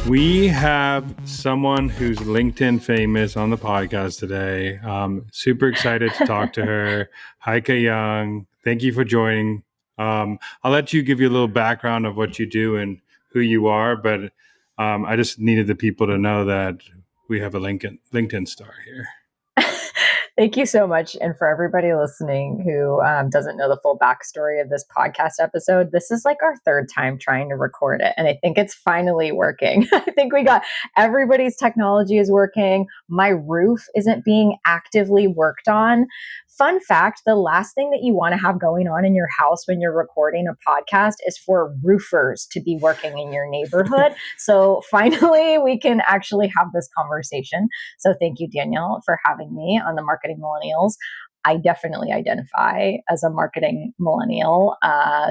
We have someone who's LinkedIn famous on the podcast today. Super excited to talk to her. Heike Young, thank you for joining. I'll let you give you a little background of what you do and who you are, but I just needed the people to know that we have a LinkedIn star here. Thank you so much. And for everybody listening who doesn't know the full backstory of this podcast episode, this is like our third time trying to record it. And I think it's finally working. I think we got everybody's technology is working. My roof isn't being actively worked on. Fun fact, the last thing that you want to have going on in your house when you're recording a podcast is for roofers to be working in your neighborhood. So finally, we can actually have this conversation. So thank you, Daniel, for having me on the Marketing Millennials. I definitely identify as a marketing millennial.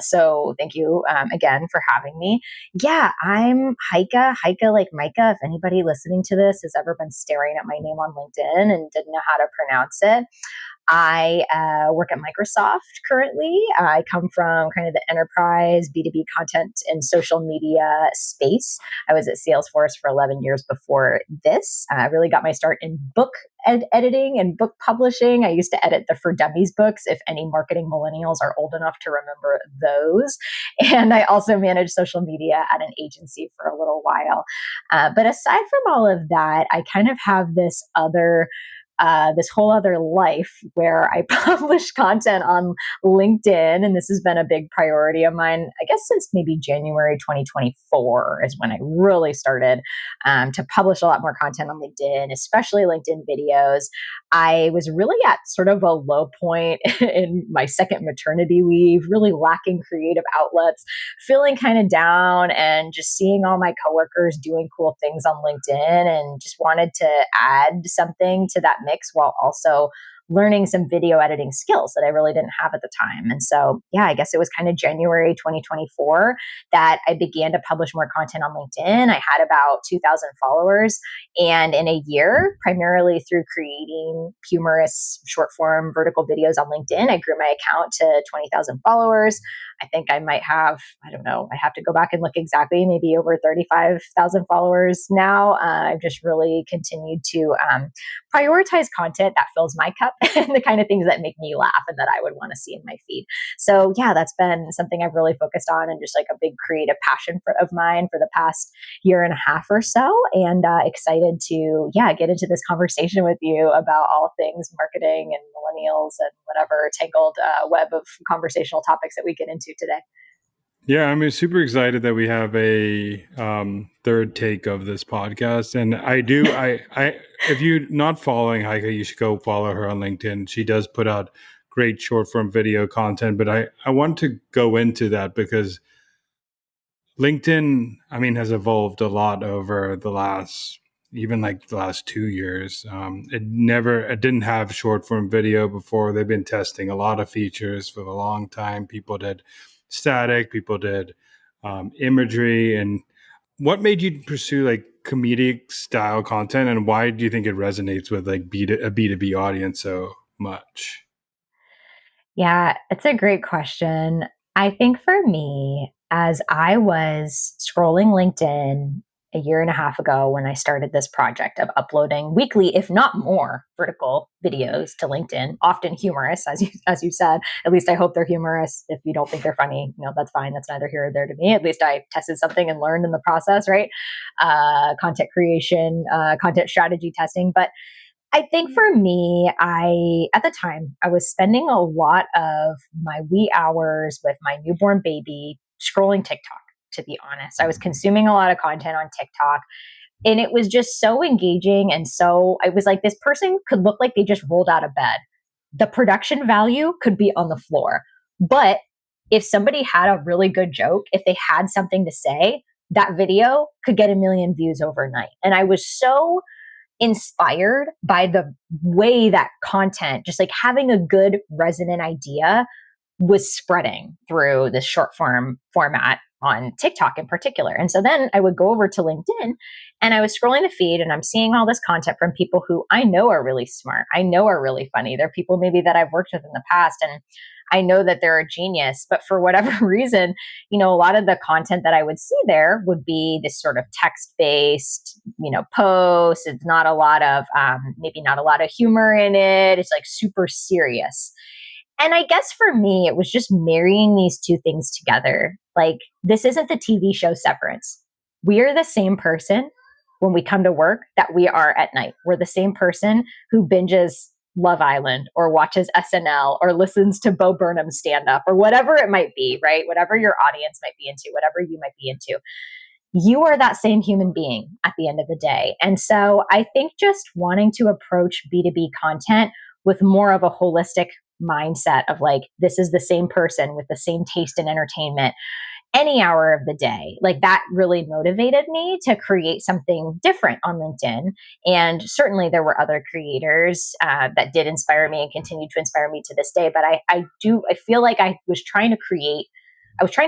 So thank you again for having me. Yeah, I'm Heike like Micah. If anybody listening to this has ever been staring at my name on LinkedIn and didn't know how to pronounce it, I work at Microsoft currently. I come from kind of the enterprise B2B content and social media space. I was at Salesforce for 11 years before this. I really got my start in book editing and book publishing. I used to edit the For Dummies books, if any marketing millennials are old enough to remember those. And I also managed social media at an agency for a little while. But aside from all of that, I kind of have this whole other life where I publish content on LinkedIn. And this has been a big priority of mine, I guess, since maybe January 2024 is when I really started to publish a lot more content on LinkedIn, especially LinkedIn videos. I was really at sort of a low point in my second maternity leave, really lacking creative outlets, feeling kind of down, and just seeing all my coworkers doing cool things on LinkedIn, and just wanted to add something to that mix while also learning some video editing skills that I really didn't have at the time. And so, yeah, I guess it was kind of January 2024 that I began to publish more content on LinkedIn. I had about 2,000 followers. And in a year, primarily through creating humorous short form vertical videos on LinkedIn, I grew my account to 20,000 followers. I think I might have, I don't know, I have to go back and look exactly, maybe over 35,000 followers now. I've just really continued to prioritize content that fills my cup and the kind of things that make me laugh and that I would want to see in my feed. So yeah, that's been something I've really focused on, and just like a big creative passion of mine for the past year and a half or so. And excited to, get into this conversation with you about all things marketing and millennials and whatever tangled web of conversational topics that we get into today. Yeah, I'm super excited that we have a third take of this podcast. And if you're not following Heike, you should go follow her on LinkedIn. She does put out great short form video content. But I want to go into that because LinkedIn, has evolved a lot over the last 2 years. It didn't have short form video before. They've been testing a lot of features for a long time. People did static, people did imagery. And what made you pursue like comedic style content, and why do you think it resonates with like a B2B audience so much? Yeah, it's a great question. I think for me, as I was scrolling LinkedIn a year and a half ago when I started this project of uploading weekly, if not more, vertical videos to LinkedIn, often humorous, as you said. At least I hope they're humorous. If you don't think they're funny, that's fine. That's neither here or there to me. At least I tested something and learned in the process, right? Content creation, content strategy testing. But I think for me, at the time, I was spending a lot of my wee hours with my newborn baby scrolling TikTok, to be honest. I was consuming a lot of content on TikTok, and it was just so engaging. And so I was like, this person could look like they just rolled out of bed. The production value could be on the floor. But if somebody had a really good joke, if they had something to say, that video could get 1 million views overnight. And I was so inspired by the way that content, just like having a good resonant idea, was spreading through this short form format on TikTok in particular. And so then I would go over to LinkedIn and I was scrolling the feed, and I'm seeing all this content from people who I know are really smart. I know are really funny. They're people maybe that I've worked with in the past. And I know that they're a genius, but for whatever reason, a lot of the content that I would see there would be this sort of text-based, post. It's not a lot of, maybe not a lot of humor in it. It's like super serious. And I guess for me, it was just marrying these two things together. Like, this isn't the TV show Severance. We are the same person when we come to work that we are at night. We're the same person who binges Love Island or watches SNL or listens to Bo Burnham stand up or whatever it might be, right? Whatever your audience might be into, whatever you might be into. You are that same human being at the end of the day. And so I think just wanting to approach B2B content with more of a holistic mindset of like, this is the same person with the same taste in entertainment any hour of the day. Like, that really motivated me to create something different on LinkedIn. And certainly there were other creators that did inspire me and continue to inspire me to this day. But I feel like I was trying to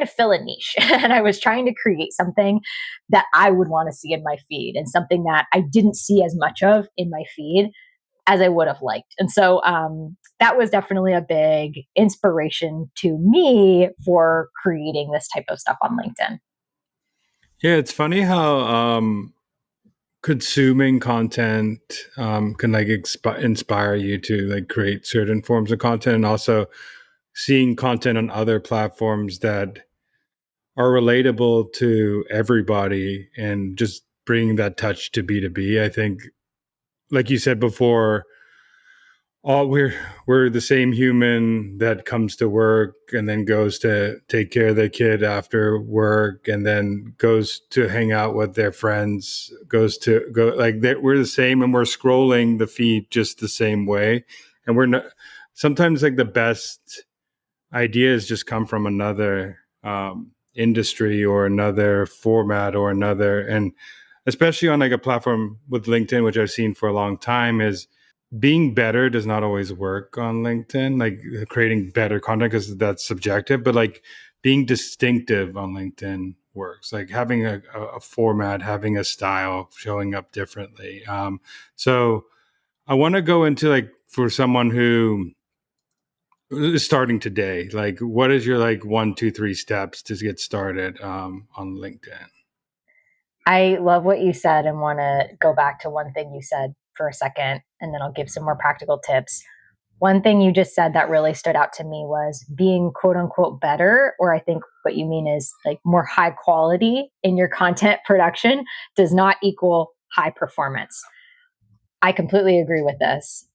fill a niche and I was trying to create something that I would want to see in my feed and something that I didn't see as much of in my feed as I would have liked. And so that was definitely a big inspiration to me for creating this type of stuff on LinkedIn. Yeah, it's funny how consuming content can like inspire you to like create certain forms of content, and also seeing content on other platforms that are relatable to everybody and just bringing that touch to B2B. I think, like you said before, all we're the same human that comes to work and then goes to take care of their kid after work and then goes to hang out with their friends, we're the same, and we're scrolling the feed just the same way. And we're not, sometimes like the best ideas just come from another industry or another format or another. And especially on like a platform with LinkedIn, which I've seen for a long time, is being better does not always work on LinkedIn, like creating better content, because that's subjective, but like being distinctive on LinkedIn works, like having a format, having a style, showing up differently. So I want to go into like, for someone who is starting today, like what is your like 1, 2, 3 steps to get started on LinkedIn? I love what you said and want to go back to one thing you said for a second, and then I'll give some more practical tips. One thing you just said that really stood out to me was being quote unquote better, or I think what you mean is like more high quality in your content production does not equal high performance. I completely agree with this.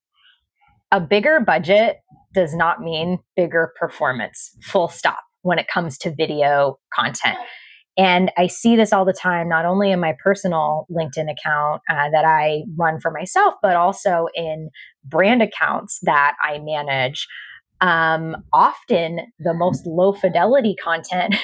A bigger budget does not mean bigger performance, full stop, when it comes to video content. And I see this all the time, not only in my personal LinkedIn account that I run for myself, but also in brand accounts that I manage. Often the most low fidelity content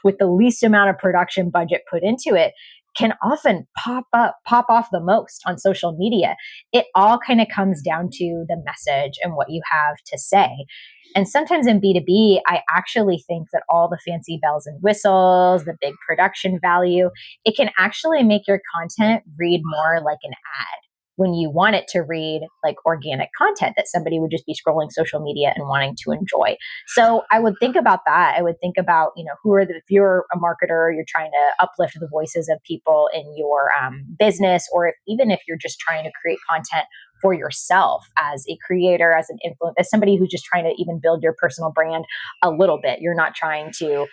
with the least amount of production budget put into it can often pop off the most on social media. It all kind of comes down to the message and what you have to say. And sometimes in B2B, I actually think that all the fancy bells and whistles, the big production value, it can actually make your content read more like an ad when you want it to read like organic content that somebody would just be scrolling social media and wanting to enjoy. So I would think about that. I would think about, if you're a marketer, you're trying to uplift the voices of people in your business, or even if you're just trying to create content for yourself as a creator, as an influencer, as somebody who's just trying to even build your personal brand a little bit. You're not trying to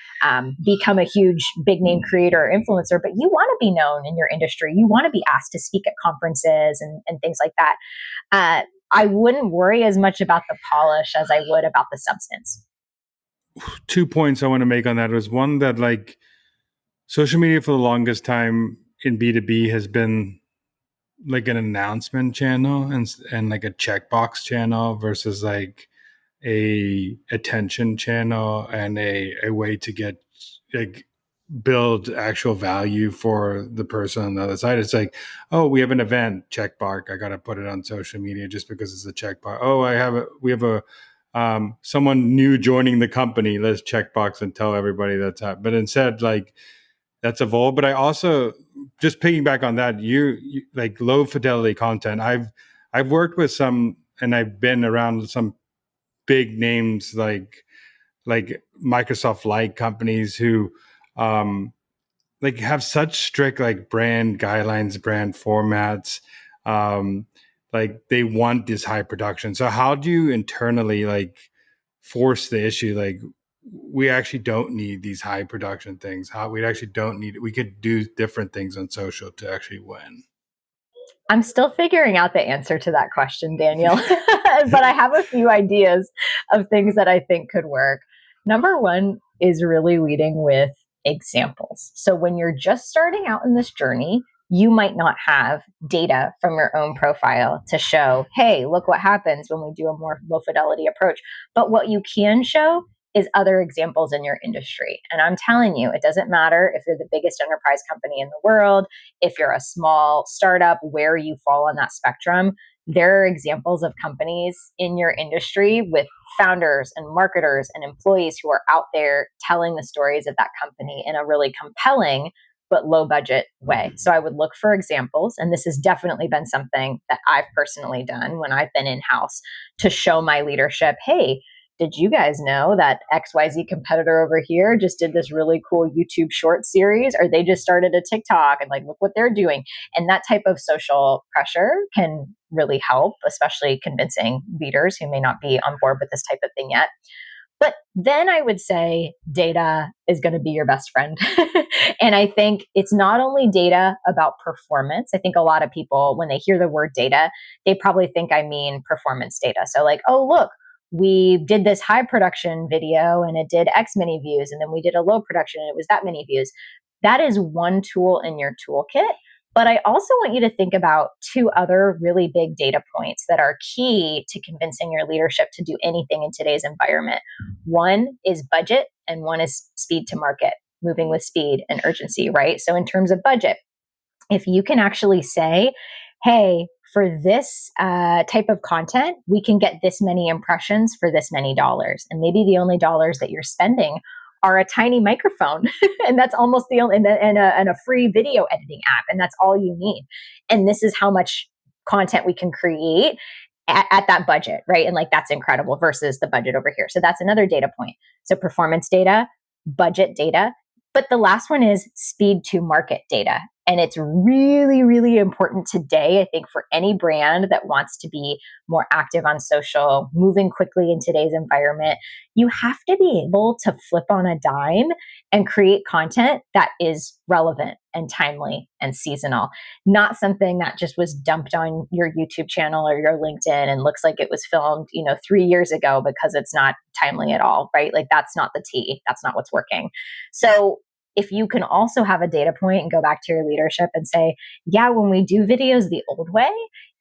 become a huge big name creator or influencer, but you want to be known in your industry. You want to be asked to speak at conferences and things like that. I wouldn't worry as much about the polish as I would about the substance. 2 points I want to make on that was, one, that like social media for the longest time in B2B has been like an announcement channel and like a checkbox channel versus like a attention channel and a way to get like build actual value for the person on the other side. It's like, oh, we have an event, checkbox, I got to put it on social media just because it's a checkbox. Oh, we have a someone new joining the company, let's checkbox and tell everybody that's happened. But instead, like, that's evolved. But I also, just piggyback on that, you like low fidelity content. I've worked with some, and I've been around some big names like like Microsoft like companies who like have such strict like brand guidelines, brand formats. Um, like they want this high production. So how do you internally like force the issue? Like we actually don't need these high production things. How we actually don't need it. We could do different things on social to actually win. I'm still figuring out the answer to that question, Daniel, but I have a few ideas of things that I think could work. Number one is really leading with examples. So when you're just starting out in this journey, you might not have data from your own profile to show, hey, look what happens when we do a more low fidelity approach. But what you can show is other examples in your industry. And I'm telling you, it doesn't matter if you're the biggest enterprise company in the world, if you're a small startup, where you fall on that spectrum. There are examples of companies in your industry with founders and marketers and employees who are out there telling the stories of that company in a really compelling but low budget way. So I would look for examples. And this has definitely been something that I've personally done when I've been in house to show my leadership, hey, did you guys know that XYZ competitor over here just did this really cool YouTube short series, or they just started a TikTok and like, look what they're doing. And that type of social pressure can really help, especially convincing leaders who may not be on board with this type of thing yet. But then I would say data is going to be your best friend. And I think it's not only data about performance. I think a lot of people, when they hear the word data, they probably think I mean performance data. So like, oh, look, we did this high production video and it did X many views. And then we did a low production and it was that many views. That is one tool in your toolkit. But I also want you to think about two other really big data points that are key to convincing your leadership to do anything in today's environment. One is budget and one is speed to market, moving with speed and urgency, right? So in terms of budget, if you can actually say, hey, for this type of content, we can get this many impressions for this many dollars. And maybe the only dollars that you're spending are a tiny microphone. And that's almost the only, and a free video editing app. And that's all you need. And this is how much content we can create at that budget, right? And like, that's incredible versus the budget over here. So that's another data point. So performance data, budget data. But the last one is speed to market data. And it's really, really important today, I think, for any brand that wants to be more active on social, moving quickly in today's environment. You have to be able to flip on a dime and create content that is relevant and timely and seasonal, not something that just was dumped on your YouTube channel or your LinkedIn and looks like it was filmed, 3 years ago because it's not timely at all, right? Like that's not the tea. That's not what's working. So if you can also have a data point and go back to your leadership and say, yeah, when we do videos the old way,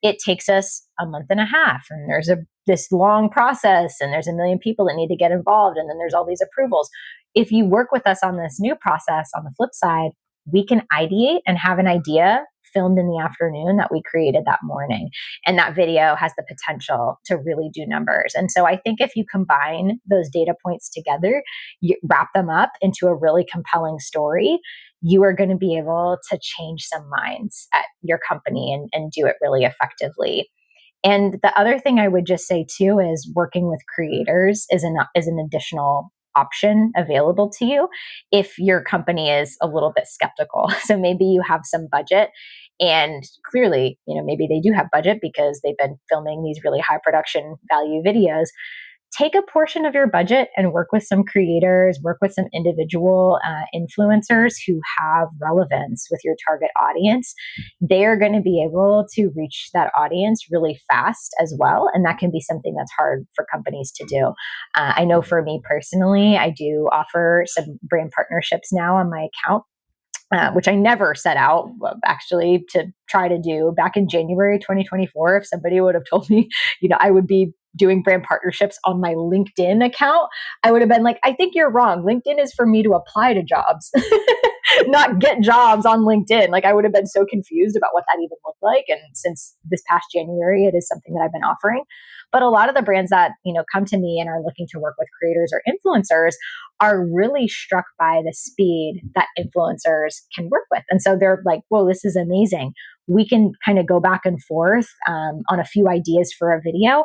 it takes us a month and a half and there's this long process and there's a million people that need to get involved and then there's all these approvals. If you work with us on this new process, on the flip side, we can ideate and have an idea filmed in the afternoon that we created that morning. And that video has the potential to really do numbers. And so I think if you combine those data points together, you wrap them up into a really compelling story, you are going to be able to change some minds at your company and do it really effectively. And the other thing I would just say too is working with creators is an additional option available to you if your company is a little bit skeptical. So maybe you have some budget and clearly, maybe they do have budget because they've been filming these really high production value videos. Take a portion of your budget and work with some creators, work with some individual influencers who have relevance with your target audience. They're going to be able to reach that audience really fast as well. And that can be something that's hard for companies to do. I know for me personally, I do offer some brand partnerships now on my account. Which I never set out actually to try to do back in January 2024. If somebody would have told me, I would be doing brand partnerships on my LinkedIn account, I would have been like, I think you're wrong. LinkedIn is for me to apply to jobs, not get jobs on LinkedIn. Like I would have been so confused about what that even looked like. And since this past January, it is something that I've been offering. But a lot of the brands that, come to me and are looking to work with creators or influencers are really struck by the speed that influencers can work with. And so they're like, whoa, this is amazing. We can kind of go back and forth on a few ideas for a video.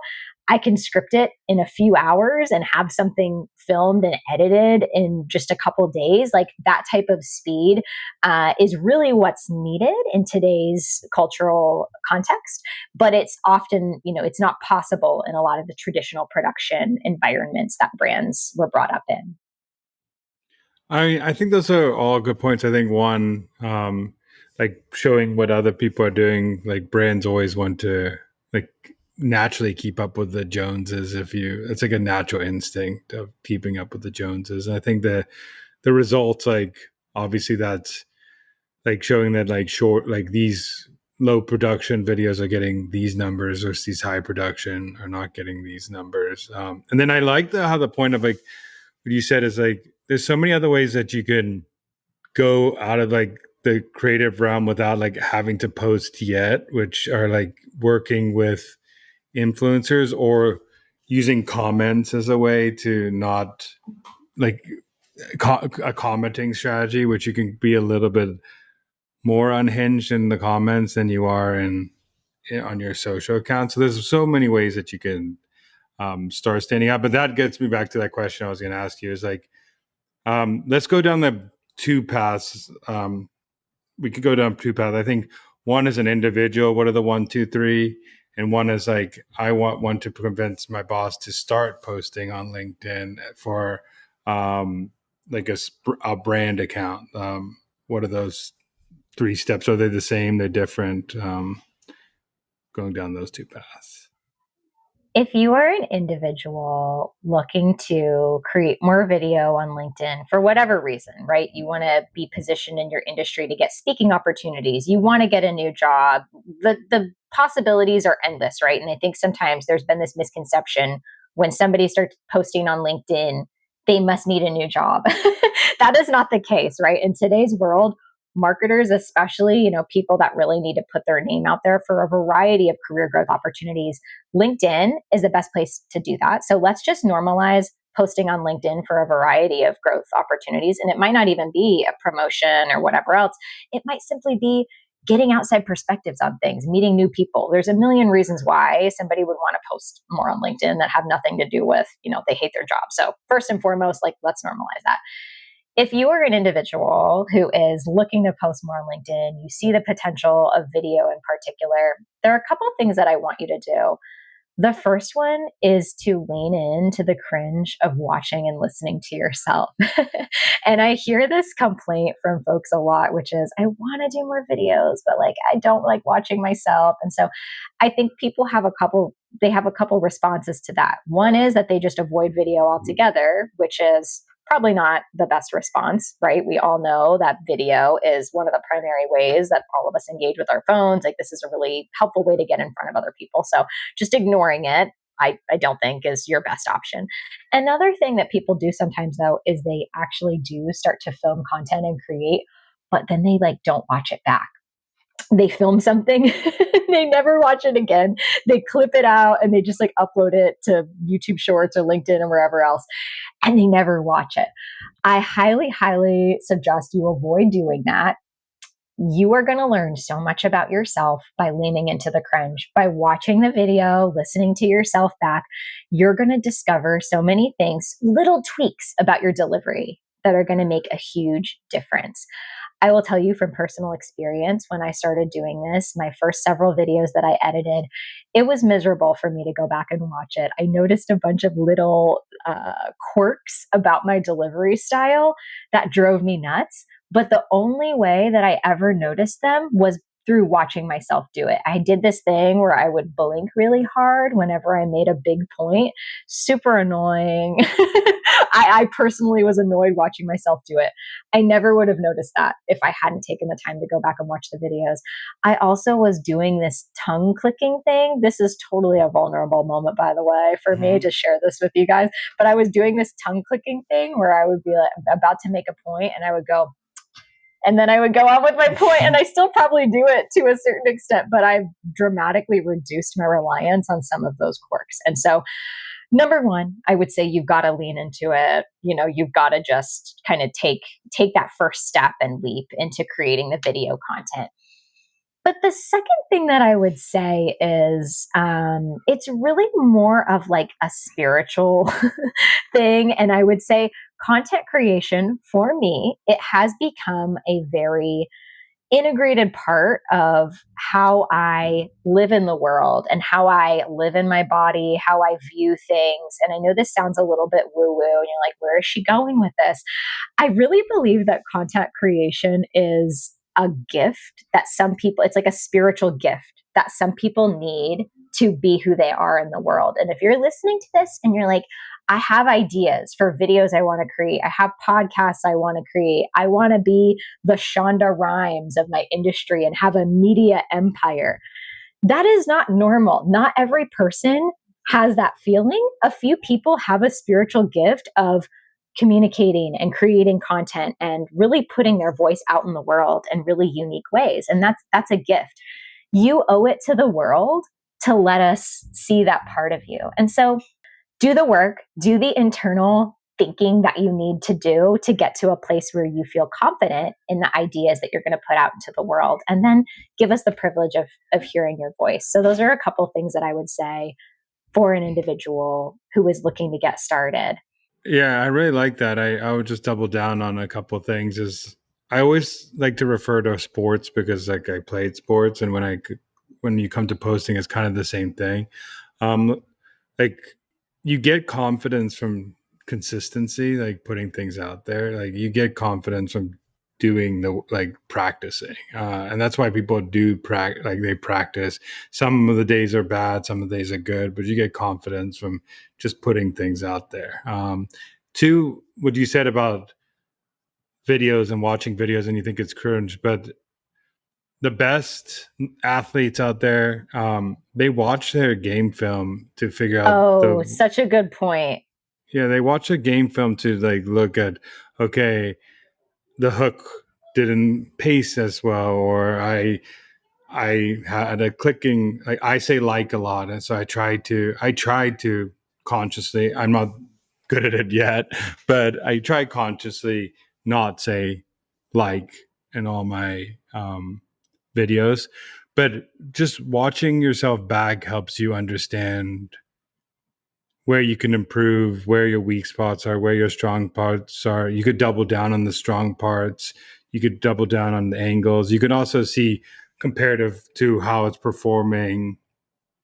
I can script it in a few hours and have something filmed and edited in just a couple of days. Like that type of speed is really what's needed in today's cultural context. But it's often, it's not possible in a lot of the traditional production environments that brands were brought up in. I think those are all good points. I think one, like showing what other people are doing, like brands always want to like naturally keep up with the Joneses. It's like a natural instinct of keeping up with the Joneses. And I think the results, like obviously that's like showing that like short, like these low production videos are getting these numbers versus these high production are not getting these numbers. And then I like how the point of like what you said is like there's so many other ways that you can go out of like the creative realm without like having to post yet, which are like working with influencers or using comments as a way to not like a commenting strategy, which you can be a little bit more unhinged in the comments than you are on your social account. So there's so many ways that you can start standing out. But that gets me back to that question I was going to ask you is like, let's go down the two paths. We could go down two paths. I think one is an individual. What are the 1, 2, 3? And one is like, I want to convince my boss to start posting on LinkedIn for like a brand account. What are those 3 steps? Are they the same? They're different? Going down those two paths. If you are an individual looking to create more video on LinkedIn for whatever reason, right? You want to be positioned in your industry to get speaking opportunities. You want to get a new job. The possibilities are endless, right? And I think sometimes there's been this misconception when somebody starts posting on LinkedIn, they must need a new job. That is not the case, right? In today's world, marketers, especially, people that really need to put their name out there for a variety of career growth opportunities, LinkedIn is the best place to do that. So let's just normalize posting on LinkedIn for a variety of growth opportunities. And it might not even be a promotion or whatever else. It might simply be getting outside perspectives on things, meeting new people. There's a million reasons why somebody would want to post more on LinkedIn that have nothing to do with, they hate their job. So first and foremost, like, let's normalize that. If you are an individual who is looking to post more on LinkedIn, you see the potential of video in particular, there are a couple of things that I want you to do. The first one is to lean into the cringe of watching and listening to yourself. And I hear this complaint from folks a lot, which is, I want to do more videos, but like, I don't like watching myself. And so I think people have they have a couple responses to that. One is that they just avoid video altogether, which is probably not the best response, right? We all know that video is one of the primary ways that all of us engage with our phones. Like, this is a really helpful way to get in front of other people. So just ignoring it, I don't think is your best option. Another thing that people do sometimes, though, is they actually do start to film content and create, but then they like don't watch it back. They film something, they never watch it again. They clip it out and they just like upload it to YouTube Shorts or LinkedIn or wherever else, and they never watch it. I highly, highly suggest you avoid doing that. You are going to learn so much about yourself by leaning into the cringe, by watching the video, listening to yourself back. You're going to discover so many things, little tweaks about your delivery that are going to make a huge difference. I will tell you from personal experience, when I started doing this, my first several videos that I edited, it was miserable for me to go back and watch it. I noticed a bunch of little quirks about my delivery style that drove me nuts. But the only way that I ever noticed them was through watching myself do it. I did this thing where I would blink really hard whenever I made a big point. Super annoying. I personally was annoyed watching myself do it. I never would have noticed that if I hadn't taken the time to go back and watch the videos. I also was doing this tongue clicking thing. This is totally a vulnerable moment, by the way, for me to share this with you guys. But I was doing this tongue clicking thing where I would be like, about to make a point and I would go, and then I would go on with my point, and I still probably do it to a certain extent, but I've dramatically reduced my reliance on some of those quirks. And so, number one, I would say you've got to lean into it. You've got to just kind of take that first step and leap into creating the video content. But the second thing that I would say is it's really more of like a spiritual thing. And I would say content creation for me, it has become a very integrated part of how I live in the world and how I live in my body, how I view things. And I know this sounds a little bit woo woo, and you're like, where is she going with this? I really believe that content creation is a gift that some people, it's like a spiritual gift that some people need to be who they are in the world. And if you're listening to this and you're like, I have ideas for videos I want to create, I have podcasts I want to create, I want to be the Shonda Rhimes of my industry and have a media empire. That is not normal. Not every person has that feeling. A few people have a spiritual gift of communicating and creating content and really putting their voice out in the world in really unique ways. And that's a gift. You owe it to the world to let us see that part of you. And so do the work, do the internal thinking that you need to do to get to a place where you feel confident in the ideas that you're going to put out into the world. And then give us the privilege of hearing your voice. So those are a couple things that I would say for an individual who is looking to get started. Yeah, I really like that. I would just double down on a couple of things. Is I always like to refer to sports because like I played sports, and when you come to posting, it's kind of the same thing. Um, like you get confidence from consistency, like putting things out there. Like you get confidence from doing the like practicing, and that's why people do practice. Like they practice. Some of the days are bad, some of the days are good, but you get confidence from just putting things out there. Two, what you said about videos and watching videos, and you think it's cringe, but the best athletes out there, they watch their game film to figure out Oh, the such a good point. yeah, they watch a game film to like look at, okay, the hook didn't pace as well, or I had a clicking, like I say like a lot, and so I tried to consciously, I'm not good at it yet, but I try consciously not say like in all my videos. But just watching yourself back helps you understand where you can improve, where your weak spots are, where your strong parts are. You could double down on the strong parts. You could double down on the angles. You could also see comparative to how it's performing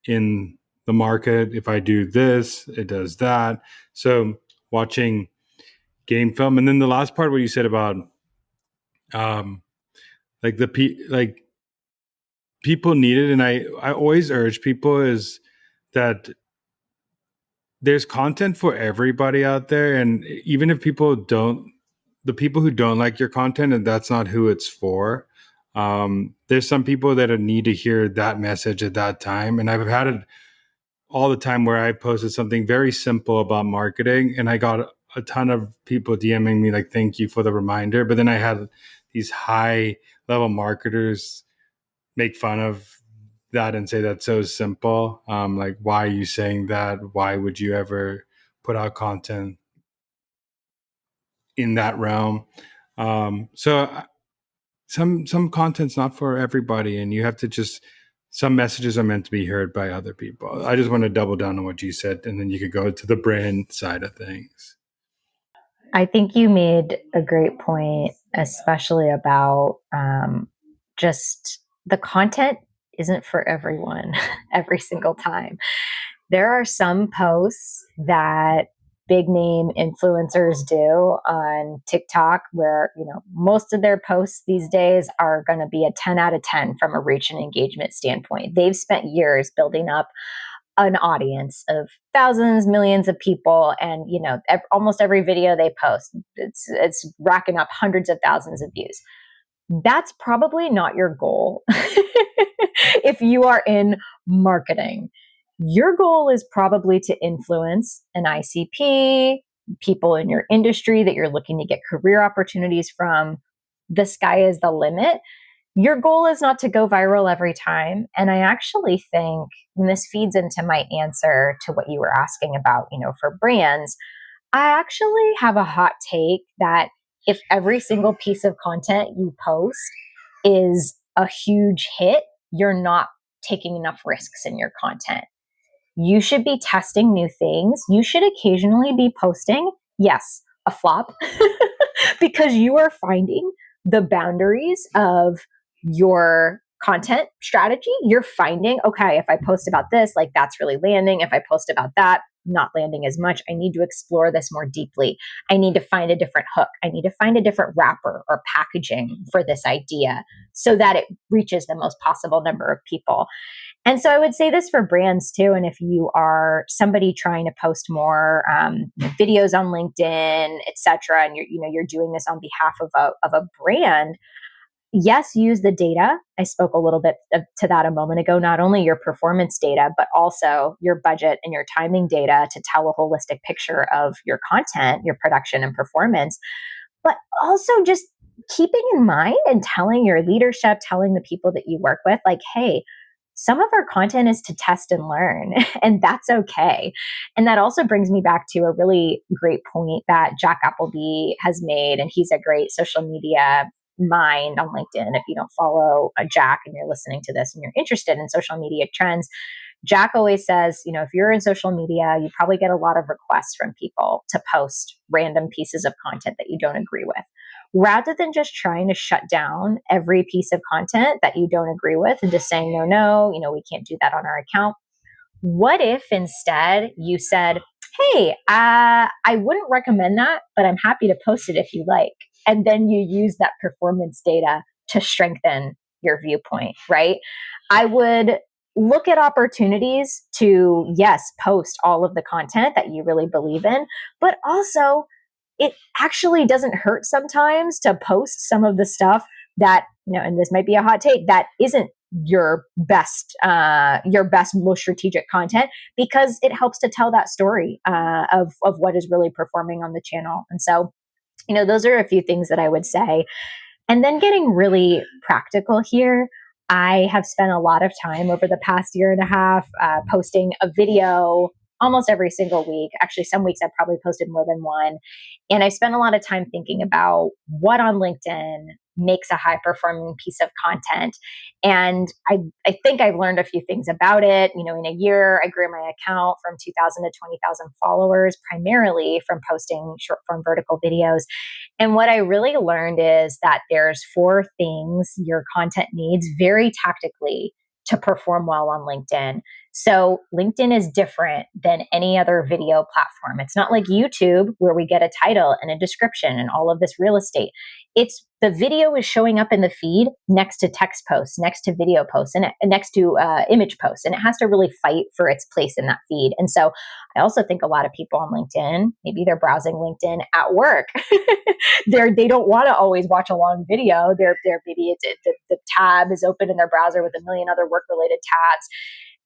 in the market. If I do this, it does that. So watching game film, and then the last part, what you said about um, like like people need it, and I always urge people is that there's content for everybody out there, and even if people don't, the people who don't like your content, and that's not who it's for, there's some people that need to hear that message at that time. And I've had it all the time where I posted something very simple about marketing, and I got a ton of people DMing me like, thank you for the reminder, but then I had these high level marketers make fun of that and say that's so simple. Like, why are you saying that? Why would you ever put out content in that realm? So some content's not for everybody, and you have to just, some messages are meant to be heard by other people. I just want to double down on what you said, and then you could go to the brand side of things. I think you made a great point, especially about just the content isn't for everyone every single time. There are some posts that big name influencers do on TikTok where, you know, most of their posts these days are going to be a 10 out of 10 from a reach and engagement standpoint. They've spent years building up an audience of thousands, millions of people, and you know, almost every video they post, it's racking up hundreds of thousands of views. That's probably not your goal. If you are in marketing, your goal is probably to influence an ICP, people in your industry that you're looking to get career opportunities from. The sky is the limit. Your goal is not to go viral every time. And I actually think, and this feeds into my answer to what you were asking about, you know, for brands, I actually have a hot take that if every single piece of content you post is a huge hit, you're not taking enough risks in your content. You should be testing new things. You should occasionally be posting, yes, a flop, because you are finding the boundaries of your content strategy. You're finding, okay, if I post about this, like that's really landing. If I post about that, not landing as much. I need to explore this more deeply. I need to find a different hook. I need to find a different wrapper or packaging for this idea so that it reaches the most possible number of people. And so I would say this for brands too. And if you are somebody trying to post more videos on LinkedIn, et cetera, and you're doing this on behalf of a brand, yes, use the data. I spoke a little bit to that a moment ago, not only your performance data, but also your budget and your timing data to tell a holistic picture of your content, your production and performance, but also just keeping in mind and telling your leadership, telling the people that you work with, like, hey, some of our content is to test and learn, and that's okay. And that also brings me back to a really great point that Jack Appleby has made, and he's a great social media mind on LinkedIn. If you don't follow Jack and you're listening to this and you're interested in social media trends, Jack always says, if you're in social media, you probably get a lot of requests from people to post random pieces of content that you don't agree with. Rather than just trying to shut down every piece of content that you don't agree with and just saying, no, we can't do that on our account. What if instead you said, hey, I wouldn't recommend that, but I'm happy to post it if you like. And then you use that performance data to strengthen your viewpoint, right? I would look at opportunities to, yes, post all of the content that you really believe in, but also it actually doesn't hurt sometimes to post some of the stuff that, and this might be a hot take, that isn't your best, most strategic content, because it helps to tell that story of what is really performing on the channel. And so, those are a few things that I would say. And then getting really practical here, I have spent a lot of time over the past year and a half posting a video almost every single week. Actually, some weeks I've probably posted more than one. And I spent a lot of time thinking about what on LinkedIn makes a high performing piece of content. And I think I've learned a few things about it. In a year, I grew my account from 2,000 to 20,000 followers, primarily from posting short form vertical videos. And what I really learned is that there's 4 things your content needs very tactically to perform well on LinkedIn. So LinkedIn is different than any other video platform. It's not like YouTube where we get a title and a description and all of this real estate. It's the video is showing up in the feed next to text posts, next to video posts, and next to image posts, and it has to really fight for its place in that feed. And so I also think a lot of people on LinkedIn, maybe they're browsing LinkedIn at work. They don't want to always watch a long video. Maybe the tab is open in their browser with a million other work related tabs.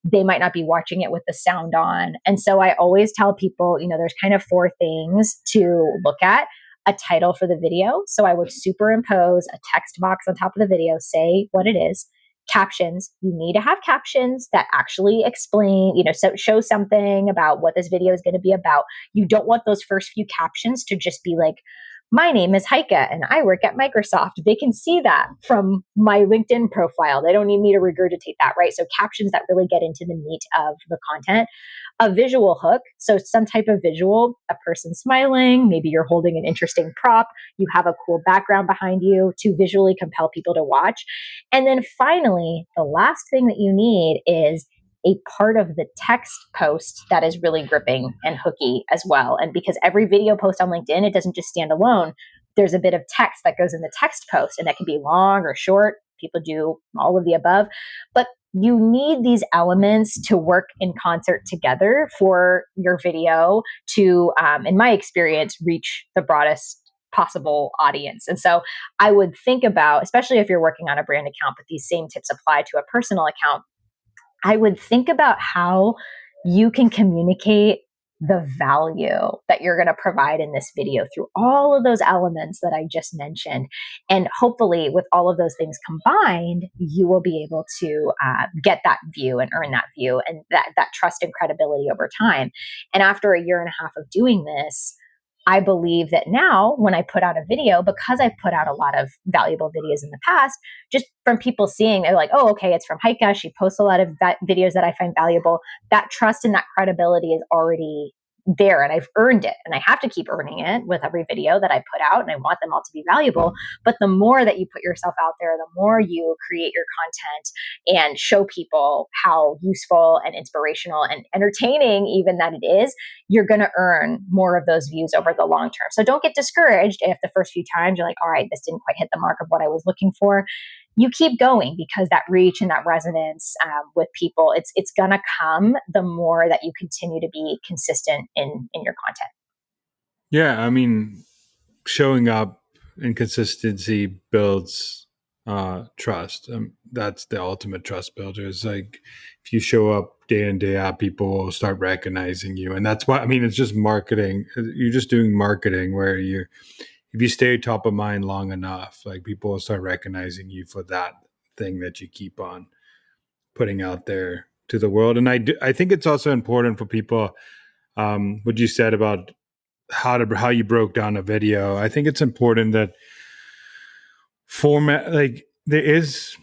They might not be watching it with the sound on. And so I always tell people, there's kind of 4 things to look at. A title for the video. So I would superimpose a text box on top of the video, say what it is. Captions. You need to have captions that actually explain, show something about what this video is going to be about. You don't want those first few captions to just be like, my name is Heike and I work at Microsoft. They can see that from my LinkedIn profile. They don't need me to regurgitate that, right? So captions that really get into the meat of the content. A visual hook. So some type of visual, a person smiling, maybe you're holding an interesting prop, you have a cool background behind you to visually compel people to watch. And then finally, the last thing that you need is a part of the text post that is really gripping and hooky as well. And because every video post on LinkedIn, it doesn't just stand alone. There's a bit of text that goes in the text post, and that can be long or short. People do all of the above. But you need these elements to work in concert together for your video to, in my experience, reach the broadest possible audience. And so I would think about, especially if you're working on a brand account, but these same tips apply to a personal account, I would think about how you can communicate the value that you're going to provide in this video through all of those elements that I just mentioned. And hopefully with all of those things combined, you will be able to get that view and earn that view and that trust and credibility over time. And after a year and a half of doing this, I believe that now when I put out a video, because I put out a lot of valuable videos in the past, just from people seeing, they're like, oh, okay, it's from Heike. She posts a lot of videos that I find valuable. That trust and that credibility is already there, and I've earned it, and I have to keep earning it with every video that I put out, and I want them all to be valuable. But the more that you put yourself out there, the more you create your content and show people how useful and inspirational and entertaining even that it is, you're going to earn more of those views over the long term. So don't get discouraged if the first few times you're like, all right, this didn't quite hit the mark of what I was looking for. You keep going, because that reach and that resonance with people, it's gonna come the more that you continue to be consistent in your content. Yeah, I mean, showing up and consistency builds trust. That's the ultimate trust builder. Is like if you show up day in day out, people will start recognizing you, and that's why. I mean, it's just marketing. You're just doing marketing where you, if you stay top of mind long enough, like people will start recognizing you for that thing that you keep on putting out there to the world. And I think it's also important for people. What you said about how you broke down a video. I think it's important that format, like there is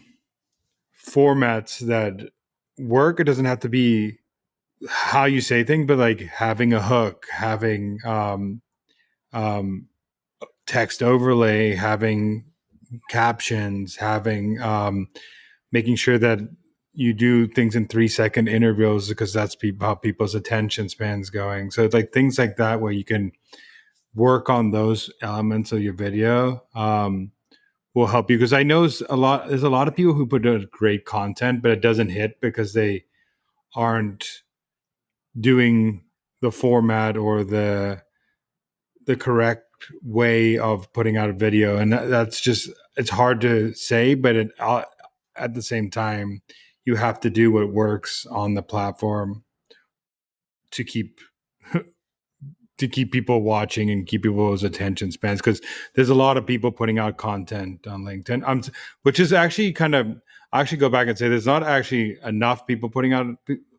formats that work. It doesn't have to be how you say things, but like having a hook, having um, text overlay, having captions, having making sure that you do things in 3-second intervals, because that's how people's attention spans going. So like things like that where you can work on those elements of your video will help you. Because I know there's a lot of people who put out great content, but it doesn't hit because they aren't doing the format or the correct way of putting out a video. And that's just, it's hard to say, but at the same time, you have to do what works on the platform to keep people watching and keep people's attention spans, because there's a lot of people putting out content on LinkedIn, which is actually I actually go back and say there's not actually enough people putting out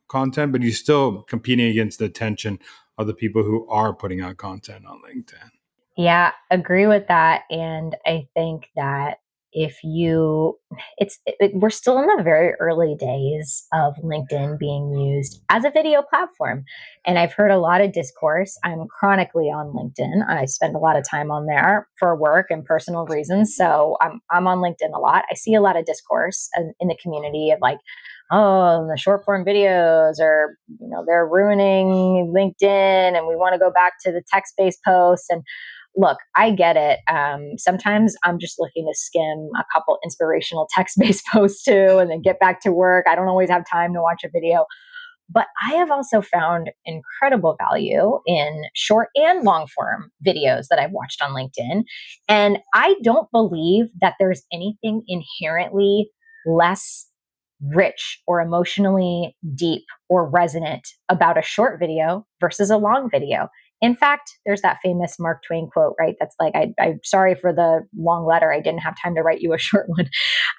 content, but you're still competing against the attention of the people who are putting out content on LinkedIn. Yeah, agree with that. And I think that if you, we're still in the very early days of LinkedIn being used as a video platform. And I've heard a lot of discourse. I'm chronically on LinkedIn. I spend a lot of time on there for work and personal reasons. So I'm on LinkedIn a lot. I see a lot of discourse in the community of like, oh, the short form videos are, they're ruining LinkedIn, and we want to go back to the text based posts. And look, I get it. Sometimes I'm just looking to skim a couple inspirational text based posts too, and then get back to work. I don't always have time to watch a video. But I have also found incredible value in short and long form videos that I've watched on LinkedIn. And I don't believe that there's anything inherently less rich or emotionally deep or resonant about a short video versus a long video. In fact, there's that famous Mark Twain quote, right? That's like, I'm sorry for the long letter. I didn't have time to write you a short one.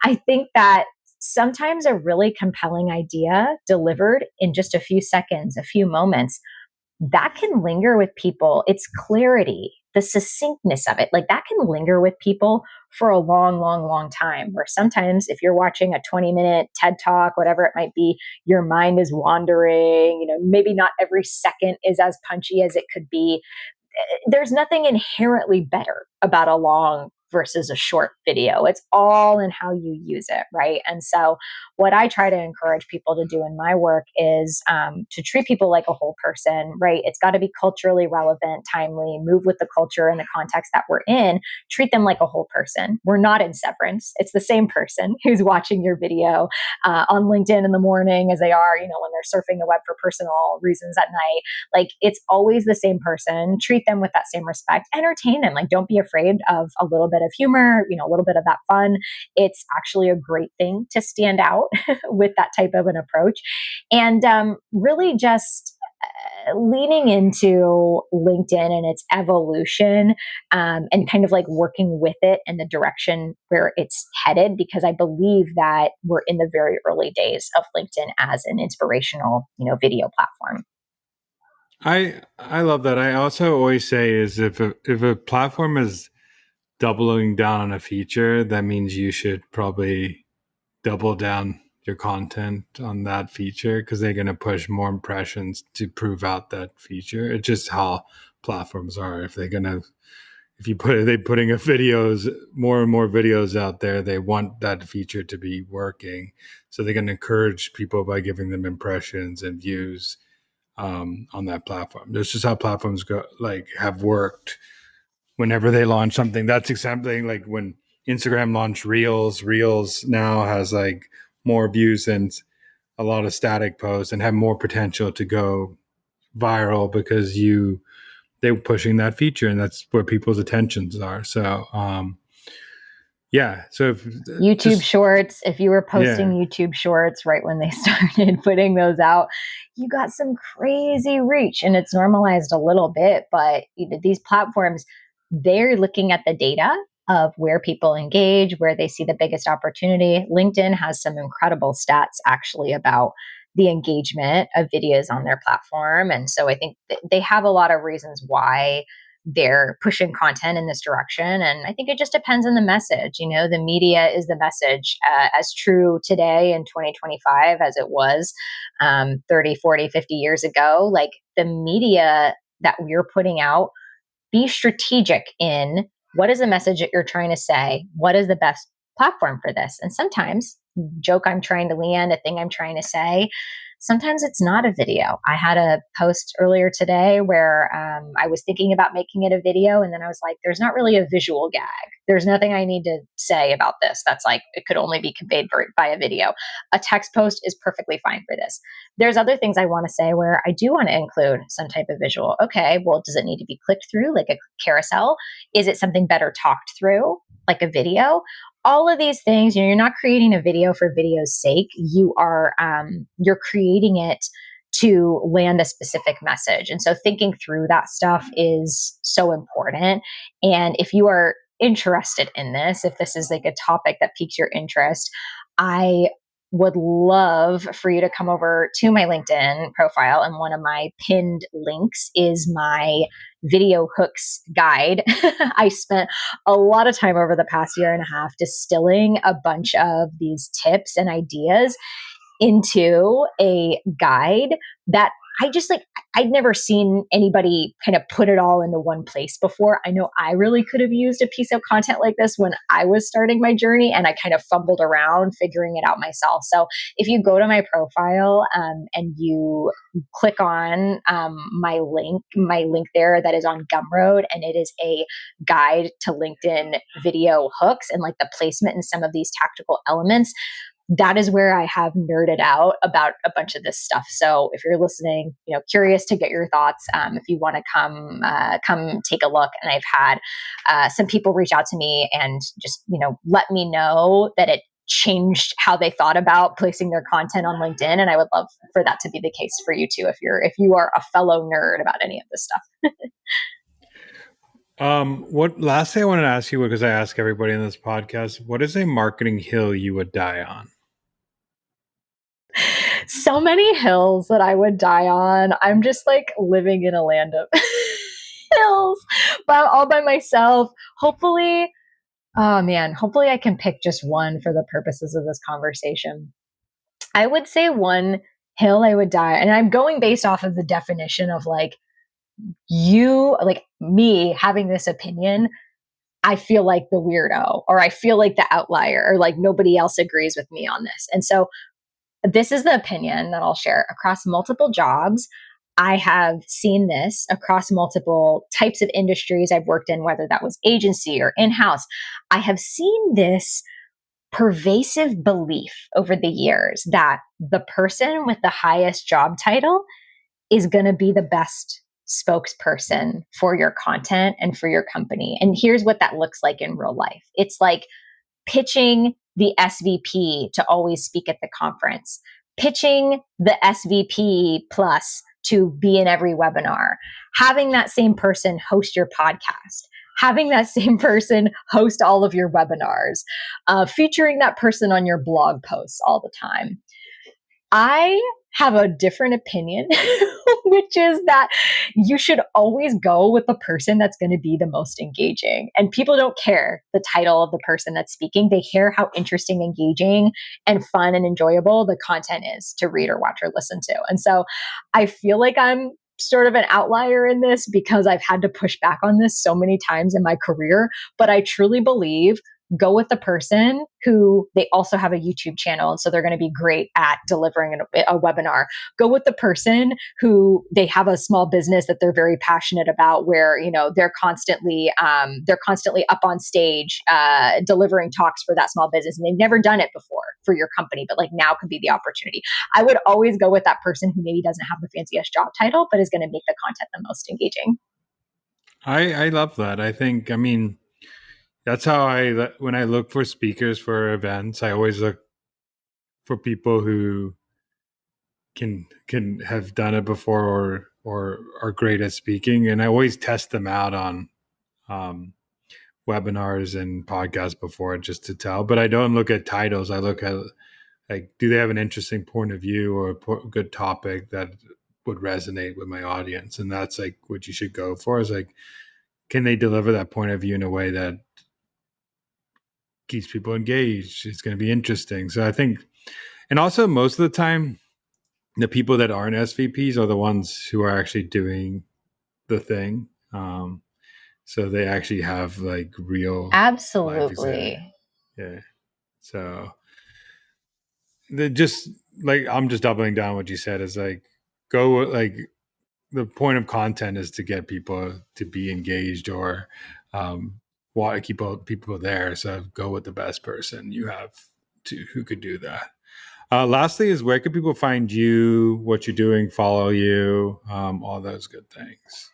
I think that sometimes a really compelling idea delivered in just a few seconds, a few moments, that can linger with people. It's clarity, the succinctness of it, like that can linger with people for a long, long, long time. Where sometimes if you're watching a 20-minute TED talk, whatever it might be, your mind is wandering, maybe not every second is as punchy as it could be. There's nothing inherently better about a long versus a short video. It's all in how you use it, right? And so what I try to encourage people to do in my work is to treat people like a whole person, right? It's got to be culturally relevant, timely, move with the culture and the context that we're in, treat them like a whole person. We're not in severance. It's the same person who's watching your video on LinkedIn in the morning as they are, when they're surfing the web for personal reasons at night. Like it's always the same person. Treat them with that same respect. Entertain them. Like don't be afraid of a little bit of humor, a little bit of that fun. It's actually a great thing to stand out with that type of an approach. And really just leaning into LinkedIn and its evolution and kind of like working with it in the direction where it's headed, because I believe that we're in the very early days of LinkedIn as an inspirational, video platform. I love that. I also always say is if a platform is doubling down on a feature, that means you should probably double down your content on that feature because they're going to push more impressions to prove out that feature. It's just how platforms are. If they're going to, if you put they putting a videos more and more videos out there, they want that feature to be working, so they're going to encourage people by giving them impressions and views on that platform. That's just how platforms go, like have worked. Whenever they launch something, that's exactly like when Instagram launched Reels. Reels now has like more views than a lot of static posts and have more potential to go viral because they're pushing that feature and that's where people's attentions are. So yeah, so if, YouTube just shorts, if you were posting yeah, YouTube shorts right when they started putting those out, you got some crazy reach, and it's normalized a little bit, but these platforms, they're looking at the data of where people engage, where they see the biggest opportunity. LinkedIn has some incredible stats actually about the engagement of videos on their platform. And so I think they have a lot of reasons why they're pushing content in this direction. And I think it just depends on the message. You know, the media is the message, as true today in 2025 as it was 30, 40, 50 years ago. Like the media that we're putting out, be strategic in what is the message that you're trying to say? What is the best platform for this? And sometimes, joke I'm trying to land, a thing I'm trying to say, sometimes it's not a video. I had a post earlier today where I was thinking about making it a video, and then I was like, there's not really a visual gag. There's nothing I need to say about this that's like, it could only be conveyed by a video. A text post is perfectly fine for this. There's other things I want to say where I do want to include some type of visual. Okay, well, does it need to be clicked through like a carousel? Is it something better talked through like a video? All of these things, you know, you're not creating a video for video's sake. You're creating it to land a specific message. And so thinking through that stuff is so important. And if you are interested in this, if this is like a topic that piques your interest, I would love for you to come over to my LinkedIn profile. And one of my pinned links is my video hooks guide. I spent a lot of time over the past year and a half distilling a bunch of these tips and ideas into a guide that I just like, I'd never seen anybody kind of put it all into one place before. I know I really could have used a piece of content like this when I was starting my journey, and I kind of fumbled around figuring it out myself. So if you go to my profile and you click on my link there that is on Gumroad, and it is a guide to LinkedIn video hooks and like the placement and some of these tactical elements, that is where I have nerded out about a bunch of this stuff. So if you're listening, you know, curious to get your thoughts, if you want to come take a look. And I've had some people reach out to me and just, you know, let me know that it changed how they thought about placing their content on LinkedIn. And I would love for that to be the case for you too, if you are a fellow nerd about any of this stuff. what last thing I wanted to ask you, because I ask everybody in this podcast, what is a marketing hill you would die on? So many hills that I would die on. I'm just like living in a land of hills, but all by myself. Hopefully, oh man, hopefully I can pick just one for the purposes of this conversation. I would say one hill I would die, and I'm going based off of the definition of like you, like me having this opinion. I feel like the weirdo, or I feel like the outlier, or like nobody else agrees with me on this. And so this is the opinion that I'll share across multiple jobs. I have seen this across multiple types of industries I've worked in, whether that was agency or in house. I have seen this pervasive belief over the years that the person with the highest job title is going to be the best spokesperson for your content and for your company. And here's what that looks like in real life. It's like pitching the SVP to always speak at the conference, pitching the SVP plus to be in every webinar, having that same person host your podcast, having that same person host all of your webinars, featuring that person on your blog posts all the time. I have a different opinion, which is that you should always go with the person that's going to be the most engaging. And people don't care the title of the person that's speaking. They care how interesting, engaging, and fun and enjoyable the content is to read or watch or listen to. And so I feel like I'm sort of an outlier in this because I've had to push back on this so many times in my career. But I truly believe go with the person who they also have a YouTube channel. And so they're going to be great at delivering a webinar. Go with the person who they have a small business that they're very passionate about where, they're constantly up on stage, delivering talks for that small business. And they've never done it before for your company, but like now could be the opportunity. I would always go with that person who maybe doesn't have the fanciest job title, but is going to make the content the most engaging. I love that. I mean, that's how when I look for speakers for events, I always look for people who can have done it before or are great at speaking. And I always test them out on webinars and podcasts before just to tell. But I don't look at titles. I look at like, do they have an interesting point of view or a good topic that would resonate with my audience? And that's like what you should go for, is like, can they deliver that point of view in a way that keeps people engaged? It's going to be interesting. So I think, and also most of the time, the people that aren't SVPs are the ones who are actually doing the thing. So they actually have like real life experience. Absolutely. Yeah. So just like, I'm just doubling down what you said is like, go like, the point of content is to get people to be engaged or want to keep people there. So go with the best person you have who could do that. Lastly is, where can people find you, what you're doing, follow you, all those good things?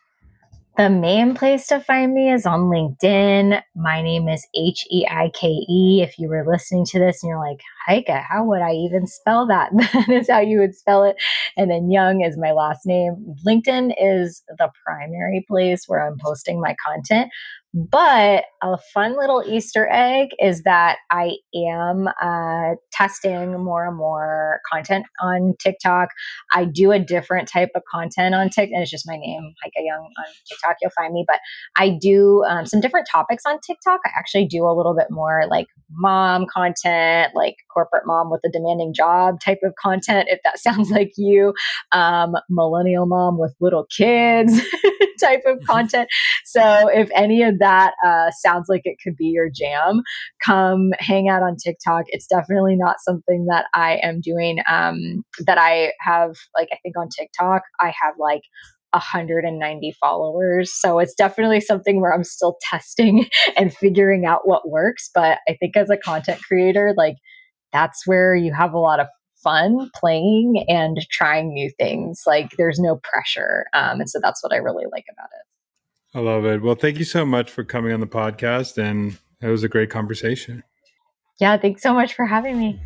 The main place to find me is on LinkedIn. My name is Heike. If you were listening to this and you're like, Heike, how would I even spell that? That is how you would spell it. And then Young is my last name. LinkedIn is the primary place where I'm posting my content. But a fun little Easter egg is that I am testing more and more content on TikTok. I do a different type of content on TikTok, and it's just my name, Heike Young, on TikTok. You'll find me, but I do some different topics on TikTok. I actually do a little bit more like mom content, like corporate mom with a demanding job type of content, if that sounds like you, millennial mom with little kids type of content. So if any of that sounds like it could be your jam, come hang out on TikTok. It's definitely not something that I am doing. That I have, like, I think on TikTok, I have like 190 followers. So it's definitely something where I'm still testing and figuring out what works. But I think as a content creator, like, that's where you have a lot of fun playing and trying new things. Like, there's no pressure. And so that's what I really like about it. I love it. Well, thank you so much for coming on the podcast, and it was a great conversation. Yeah, thanks so much for having me.